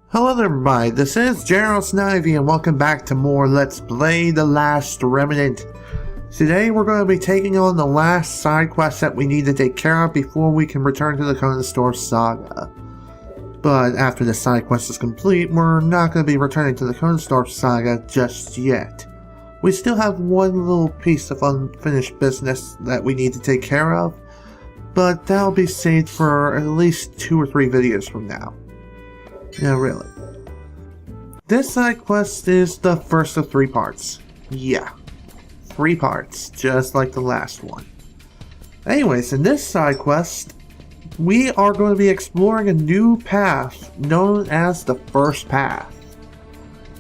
Hello there everybody, this is Snivy and welcome back to more Let's Play The Last Remnant. Today we're going to be taking on the last side quest that we need to take care of before we can return to the Conan Store Saga. But after the side quest is complete, we're not going to be returning to the Conan Store Saga just yet. We still have one little piece of unfinished business that we need to take care of, but that'll be saved for at least 2 or 3 videos from now. Yeah, really. This side quest is the first of 3 parts. Yeah, 3 parts, just like the last one. Anyways, in this side quest, we are going to be exploring a new path known as the First Path.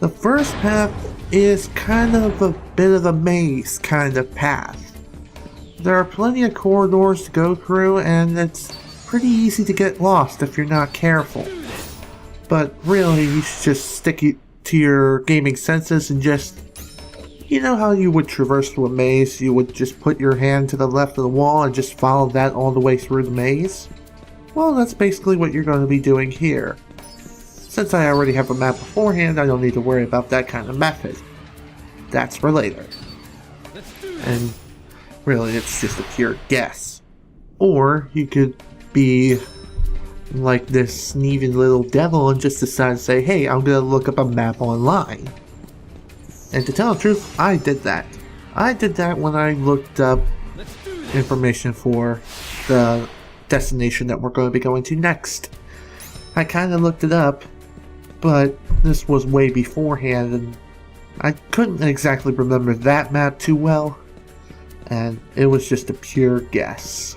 The First Path is kind of a bit of a maze kind of path. There are plenty of corridors to go through, and it's pretty easy to get lost if you're not careful. But really, you should just stick to your gaming senses and just, you know how you would traverse through a maze, you would just put your hand to the left of the wall and just follow that all the way through the maze? Well, that's basically what you're going to be doing here. Since I already have a map beforehand, I don't need to worry about that kind of method. That's for later. And really, it's just a pure guess. Or you could be like this sneaky little devil and just decide to say, hey, I'm gonna look up a map online. And to tell the truth, I did that. I did that when I looked up information for the destination that we're going to be going to next. I kind of looked it up, but this was way beforehand and I couldn't exactly remember that map too well, and it was just a pure guess.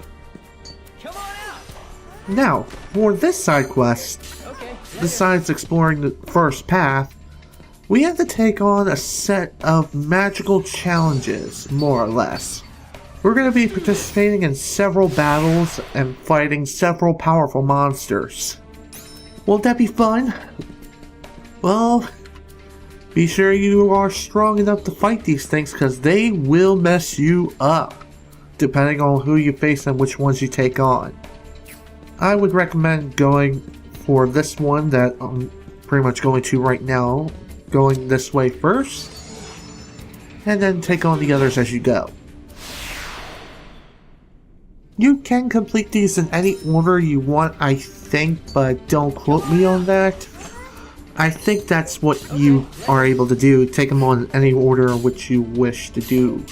Now, for this side quest, besides exploring the first path, we have to take on a set of magical challenges, more or less. We're going to be participating in several battles and fighting several powerful monsters. Won't that be fun? Well, be sure you are strong enough to fight these things because they will mess you up, depending on who you face and which ones you take on. I would recommend going for this one that I'm pretty much going to right now, going this way first, and then take on the others as you go. You can complete these in any order you want, I think, but don't quote me on that. I think that's what you are able to do, take them on in any order which you wish to do.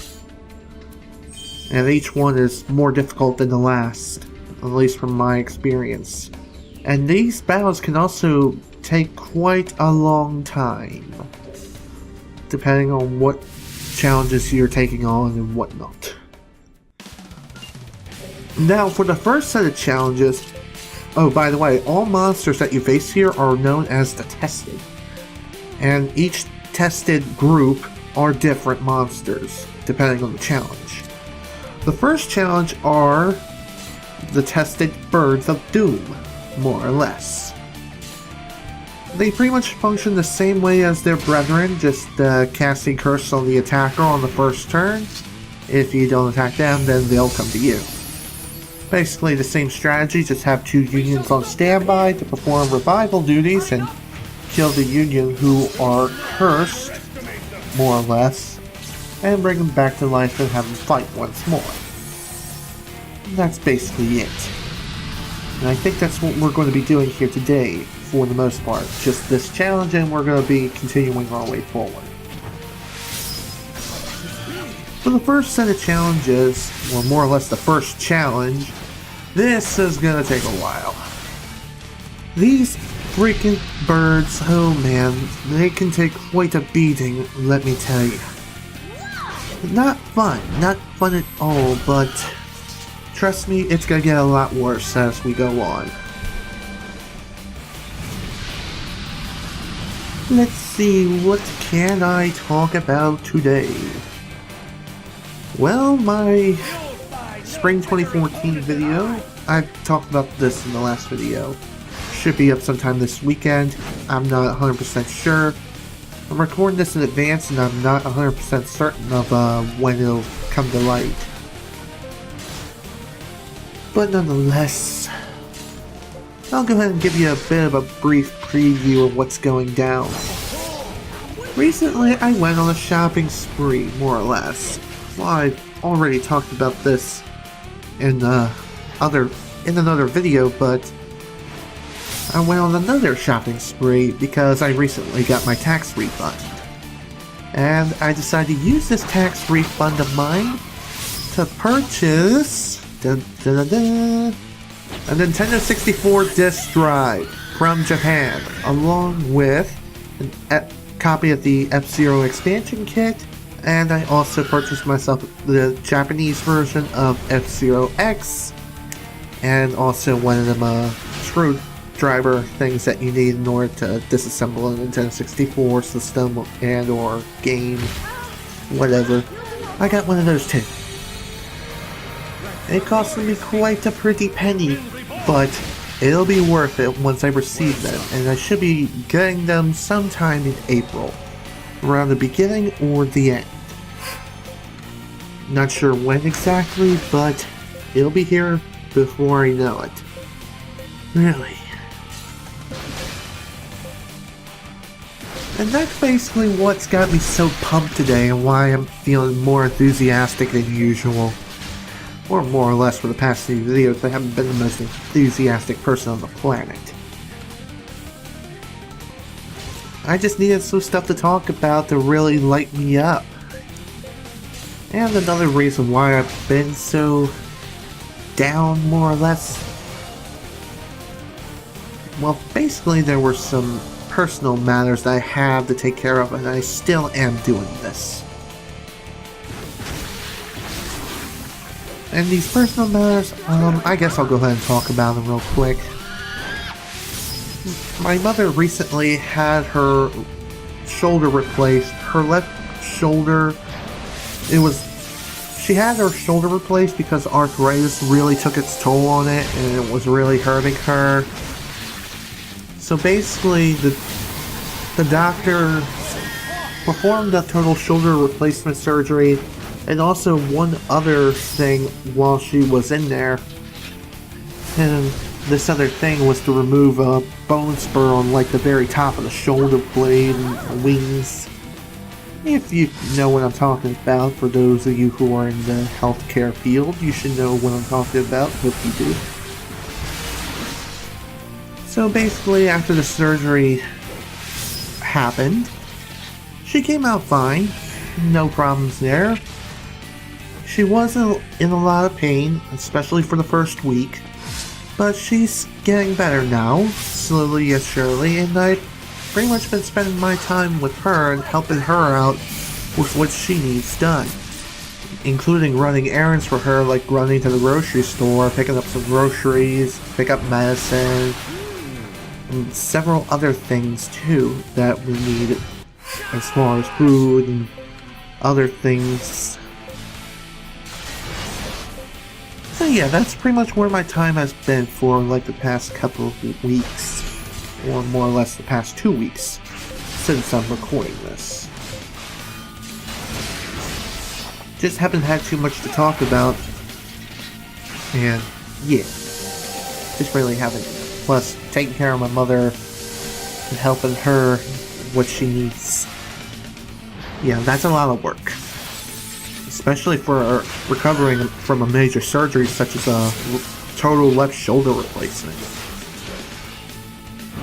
And each one is more difficult than the last, at least from my experience. And these battles can also take quite a long time, depending on what challenges you're taking on and whatnot. Now, for the first set of challenges, oh, by the way, all monsters that you face here are known as the Tested. And each tested group are different monsters, depending on the challenge. The first challenge are the Tested Birds of Doom, more or less. They pretty much function the same way as their brethren, just casting curse on the attacker on the first turn. If you don't attack them, then they'll come to you. Basically the same strategy, just have 2 unions on standby to perform revival duties and kill the union who are cursed, more or less, and bring them back to life and have them fight once more. And that's basically it. And I think that's what we're going to be doing here today, for the most part. Just this challenge, and we're going to be continuing our way forward. For the first set of challenges, or more or less the first challenge, this is going to take a while. These freaking birds, oh man, they can take quite a beating, let me tell you. Not fun at all, but trust me, it's going to get a lot worse as we go on. Let's see, what can I talk about today? Well, my Spring 2014 video, I've talked about this in the last video, should be up sometime this weekend. I'm not 100% sure. I'm recording this in advance and I'm not 100% certain of when it'll come to light. But nonetheless, I'll go ahead and give you a bit of a brief preview of what's going down. Recently, I went on a shopping spree, more or less. Well, I've already talked about this in another video, but I went on another shopping spree because I recently got my tax refund. And I decided to use this tax refund of mine to purchase a Nintendo 64 disc drive from Japan, along with a copy of the F-Zero expansion kit, and I also purchased myself the Japanese version of F-Zero X, and also one of them screwdriver things that you need in order to disassemble a Nintendo 64 system and or game, whatever. I got one of those too. It cost me quite a pretty penny, but it'll be worth it once I receive them, and I should be getting them sometime in April, around the beginning or the end. Not sure when exactly, but it'll be here before I know it. Really. And that's basically what's got me so pumped today and why I'm feeling more enthusiastic than usual. Or more or less for the past few videos, I haven't been the most enthusiastic person on the planet. I just needed some stuff to talk about to really light me up. And another reason why I've been so down, more or less. Well, basically there were some personal matters that I have to take care of, and I still am doing this. And these personal matters, I guess I'll go ahead and talk about them real quick. My mother recently had her shoulder replaced. Her left shoulder, she had her shoulder replaced because arthritis really took its toll on it and it was really hurting her. So basically, the doctor performed a total shoulder replacement surgery. And also one other thing while she was in there, and this other thing was to remove a bone spur on like the very top of the shoulder blade and wings. If you know what I'm talking about, for those of you who are in the healthcare field, you should know what I'm talking about. Hope you do. So basically, after the surgery happened, she came out fine. No problems there. She was in a lot of pain, especially for the first week, but she's getting better now, slowly yet surely, and I've pretty much been spending my time with her and helping her out with what she needs done, including running errands for her, like running to the grocery store, picking up some groceries, pick up medicine, and several other things too that we need as far as food and other things. So yeah, that's pretty much where my time has been for like the past couple of weeks, or more or less the past 2 weeks since I'm recording this. Just haven't had too much to talk about, and yeah, just really haven't. Plus, taking care of my mother and helping her what she needs. Yeah, that's a lot of work. Especially for recovering from a major surgery such as a total left shoulder replacement.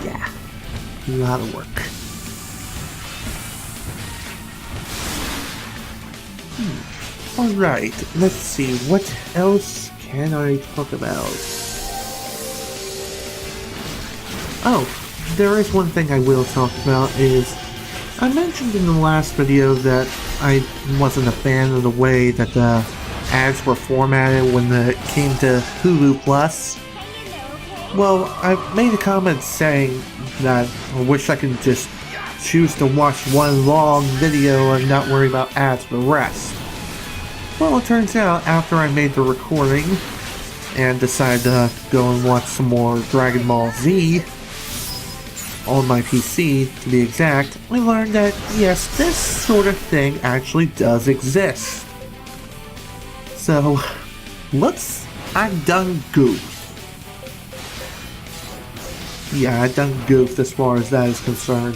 Yeah, a lot of work. Alright, let's see, what else can I talk about? Oh, there is one thing I will talk about is, I mentioned in the last video that I wasn't a fan of the way that the ads were formatted when it came to Hulu Plus. Well, I made a comment saying that I wish I could just choose to watch one long video and not worry about ads for the rest. Well, it turns out after I made the recording and decided to go and watch some more Dragon Ball Z on my PC, to be exact, I learned that, yes, this sort of thing actually does exist. So, I'm done goofed. Yeah, I done goofed as far as that is concerned.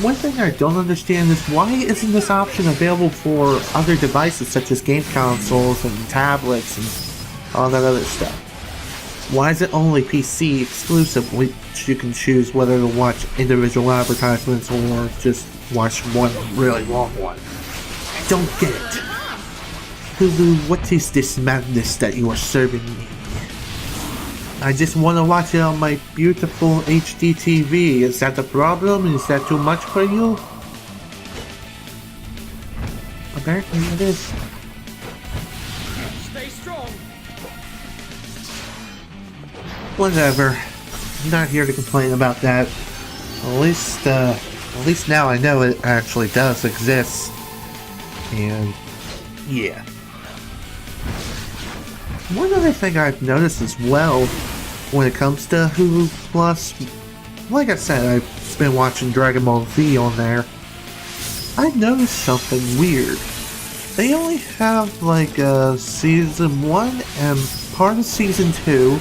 One thing I don't understand is why isn't this option available for other devices such as game consoles and tablets and all that other stuff? Why is it only PC exclusive, which you can choose whether to watch individual advertisements or just watch one really long one? I don't get it. Hulu, what is this madness that you are serving me? I just want to watch it on my beautiful HD TV. Is that the problem? Is that too much for you? Apparently it is. Stay strong. Whatever. I'm not here to complain about that. At least now I know it actually does exist. And yeah. One other thing I've noticed as well when it comes to Hulu Plus, like I said, I've been watching Dragon Ball Z on there. I noticed something weird. They only have like season 1 and part of season 2,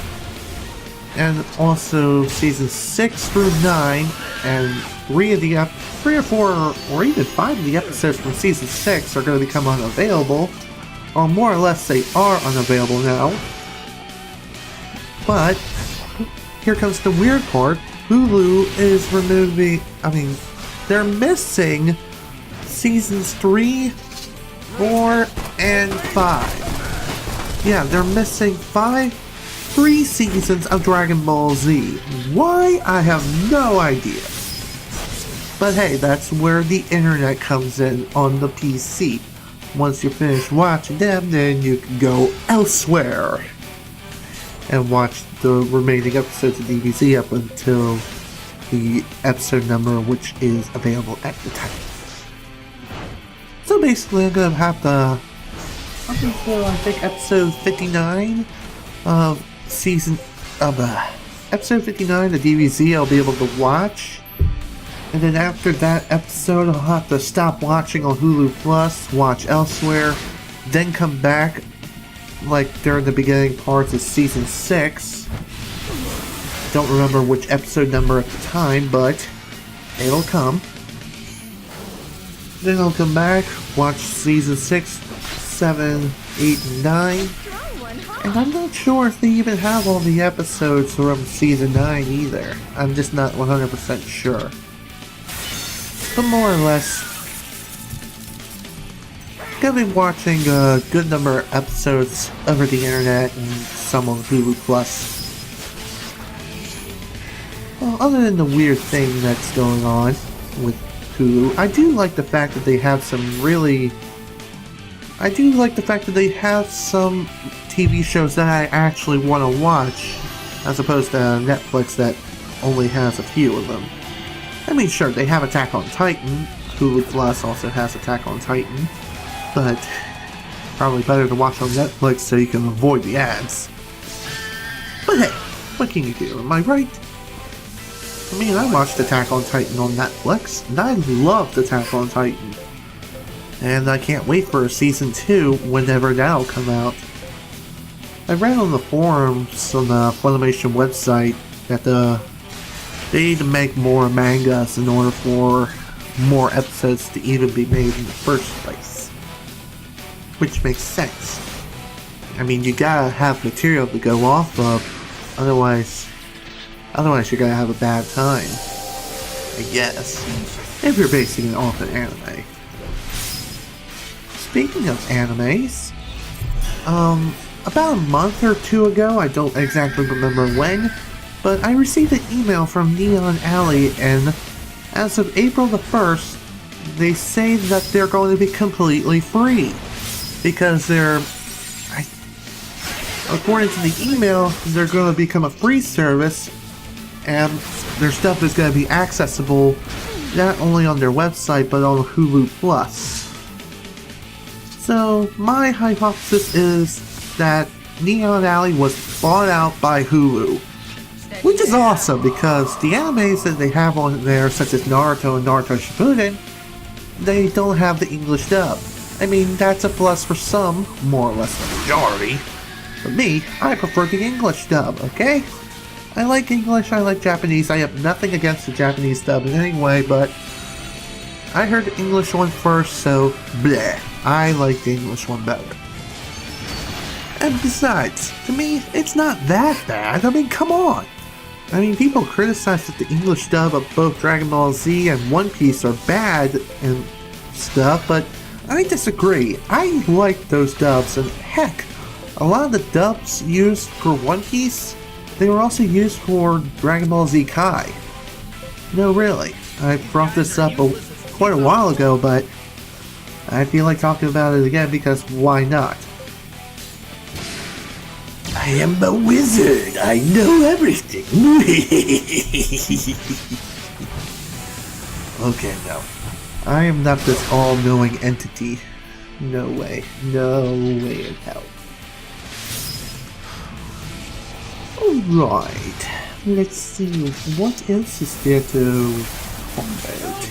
and also season 6 through 9, and 3 or 4 or even 5 of the episodes from season 6 are going to become unavailable. Or more or less they are unavailable now. But here comes the weird part. Hulu is removing, they're missing seasons 3, 4, and 5. Yeah, they're missing 3 seasons of Dragon Ball Z. Why? I have no idea. But hey, that's where the internet comes in on the PC. Once you're finished watching them, then you can go elsewhere and watch the remaining episodes of DBZ up until the episode number which is available at the time. So basically I'm gonna have to up until I think episode 59 of episode 59 of DBZ I'll be able to watch. And then after that episode, I'll have to stop watching on Hulu Plus, watch elsewhere, then come back, like during the beginning parts of season 6. Don't remember which episode number at the time, but it'll come. Then I'll come back, watch season 6, 7, 8, and 9. And I'm not sure if they even have all the episodes from season 9 either. I'm just not 100% sure. But more or less, gonna be watching a good number of episodes over the internet and some on Hulu Plus. Well, other than the weird thing that's going on with Hulu, I do like the fact that they have some TV shows that I actually want to watch, as opposed to Netflix that only has a few of them. I mean, sure, they have Attack on Titan. Hulu Plus also has Attack on Titan. But probably better to watch on Netflix so you can avoid the ads. But hey, what can you do? Am I right? I mean, I watched Attack on Titan on Netflix, and I loved Attack on Titan. And I can't wait for season 2 whenever that'll come out. I read on the forums on the Funimation website that they need to make more mangas in order for more episodes to even be made in the first place. Which makes sense. I mean, you gotta have material to go off of, otherwise you're gonna have a bad time, I guess, if you're basing it off an anime. Speaking of animes, about a month or 2 ago, I don't exactly remember when, but I received an email from Neon Alley, and as of April the 1st, they say that they're going to be completely free. Because according to the email, they're going to become a free service, and their stuff is going to be accessible not only on their website, but on Hulu Plus. So, my hypothesis is that Neon Alley was bought out by Hulu. Which is awesome, because the animes that they have on there, such as Naruto and Naruto Shippuden, they don't have the English dub. I mean, that's a plus for some, more or less the majority. For me, I prefer the English dub, okay? I like English, I like Japanese. I have nothing against the Japanese dub in any way, but I heard the English one first, so bleh. I like the English one better. And besides, to me, it's not that bad. I mean, come on. I mean, people criticize that the English dub of both Dragon Ball Z and One Piece are bad and stuff, but I disagree. I like those dubs, and heck, a lot of the dubs used for One Piece, they were also used for Dragon Ball Z Kai. No, really. I brought this up quite a while ago, but I feel like talking about it again because why not? I am a wizard. I know everything. Okay, no. I am not this all-knowing entity. No way. No way in hell. Alright. Let's see. What else is there to talk about?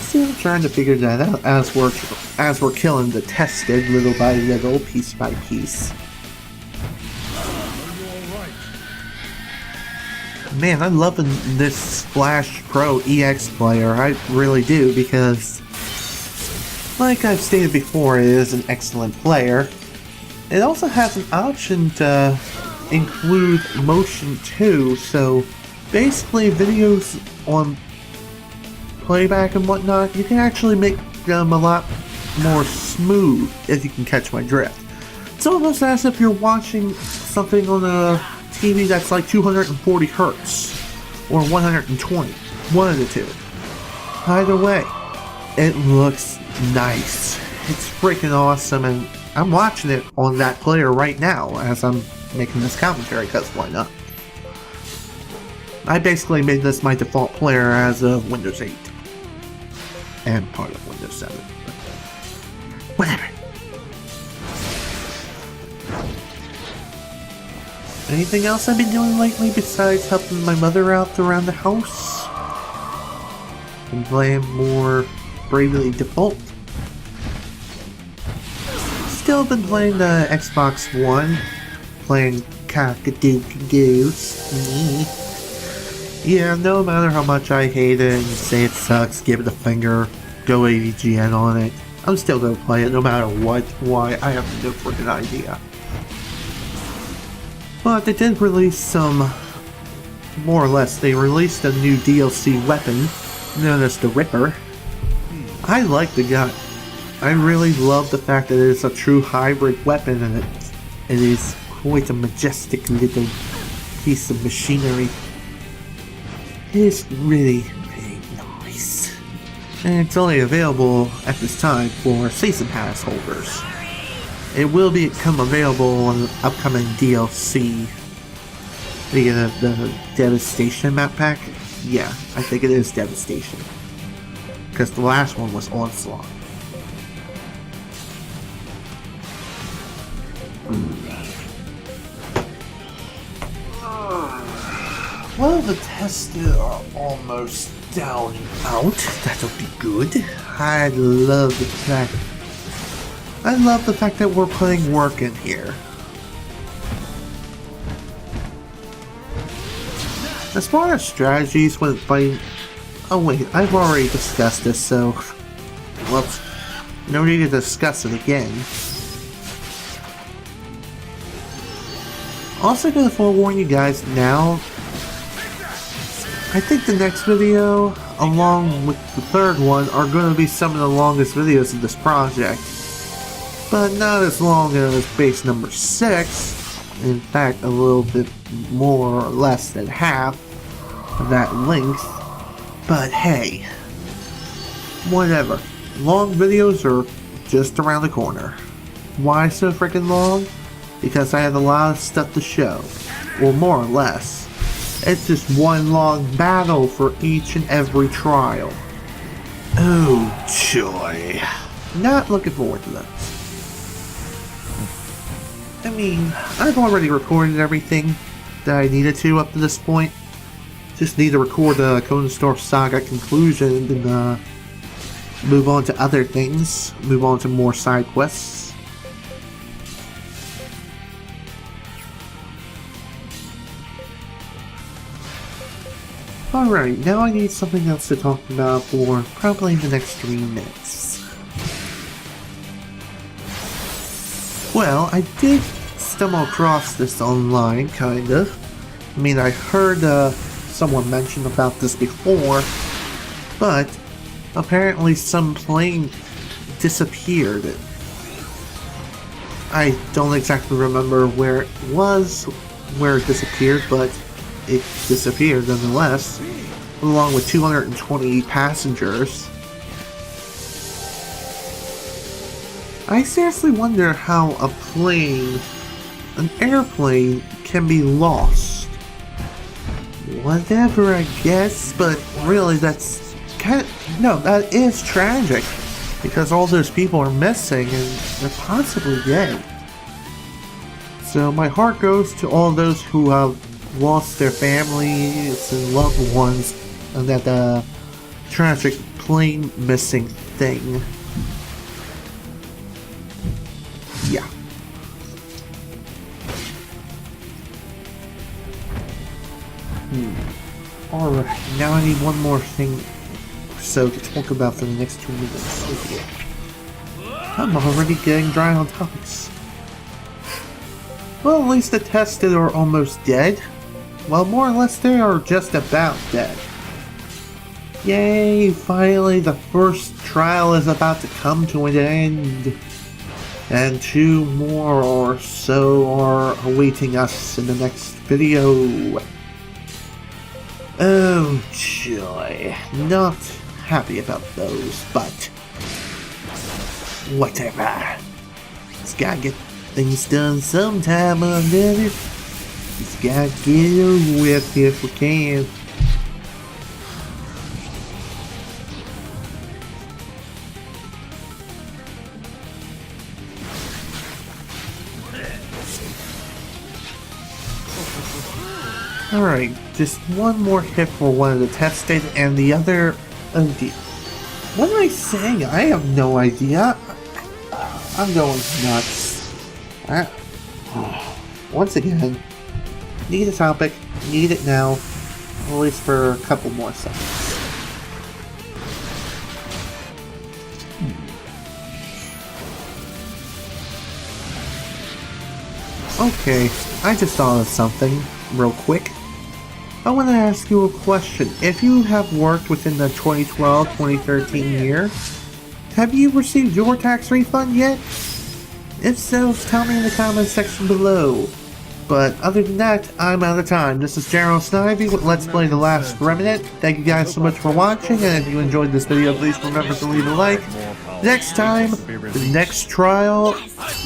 Still trying to figure that out as we're killing the tested little by little, piece by piece. Man, I'm loving this Flash Pro EX player. I really do, because like I've stated before, it is an excellent player. It also has an option to include motion too, so basically videos on playback and whatnot, you can actually make them a lot more smooth, if you can catch my drift. It's almost as if you're watching something on a TV that's like 240 hertz or 120, one of the two. Either way, it looks nice. It's freaking awesome, and I'm watching it on that player right now as I'm making this commentary, because why not? I basically made this my default player as of Windows 8. And part of Windows 7. But whatever. Anything else I've been doing lately besides helping my mother out around the house? Been playing more Bravely Default. Still been playing the Xbox One. Playing Cock-a-dook-a-goose. Yeah, no matter how much I hate it and say it sucks, give it a finger, go AVGN on it, I'm still gonna play it no matter what. Why? I have no freaking idea. But they did release some, more or less, they released a new DLC weapon, known as the Ripper. I like the gun. I really love the fact that it is a true hybrid weapon, and it is quite a majestic little piece of machinery. It is really, really nice. And it's only available at this time for Season Pass holders. It will become available on the upcoming DLC via the Devastation map pack. Yeah, I think it is Devastation. Because the last one was Onslaught. Well, the tests are almost down and out. That'll be good. I love the fact that we're putting work in here. As far as strategies when playing... Oh wait, I've already discussed this, so... Whoops. No need to discuss it again. Also gonna forewarn you guys now, I think the next video, along with the third one, are going to be some of the longest videos of this project. But not as long as base number 6. In fact, a little bit more or less than half of that length. But hey, whatever. Long videos are just around the corner. Why so freaking long? Because I have a lot of stuff to show. Or more or less. It's just one long battle for each and every trial. Oh joy. Not looking forward to that. I mean, I've already recorded everything that I needed to up to this point. Just need to record the Konastor Saga conclusion and then move on to other things. Move on to more side quests. Alright, now I need something else to talk about for probably the next 3 minutes. Well, I did stumble across this online, kind of. I mean, I heard someone mention about this before, but apparently some plane disappeared. I don't exactly remember where it was, where it disappeared, but it disappeared nonetheless, along with 220 passengers. I seriously wonder how a plane, an airplane, can be lost. Whatever, I guess, but really that's kind of, no, that is tragic, because all those people are missing and they're possibly dead. So my heart goes to all those who have lost their families and loved ones in that tragic plane missing thing. Yeah. Alright, now I need one more thing so to talk about for the next 2 minutes. Okay. I'm already getting dry on topics. Well, at least the tested are almost dead. Well, more or less they are just about dead. Yay, finally the first trial is about to come to an end. And 2 more or so are awaiting us in the next video. Oh joy, not happy about those, but whatever. Just gotta get things done sometime or another. Just gotta get it over with if we can. Alright, just one more hit for one of the tested and the other... Oh dear. What am I saying? I have no idea. I'm going nuts. Once again, need a topic, need it now, at least for a couple more seconds. Okay, I just thought of something real quick. I want to ask you a question. If you have worked within the 2012-2013 year, have you received your tax refund yet? If so, tell me in the comments section below. But other than that, I'm out of time. This is General Snivy with Let's Play The Last Remnant. Thank you guys so much for watching, and if you enjoyed this video, please remember to leave a like. Next time, the next trial,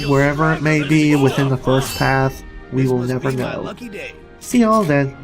wherever it may be within the first path, we will never know. See y'all then.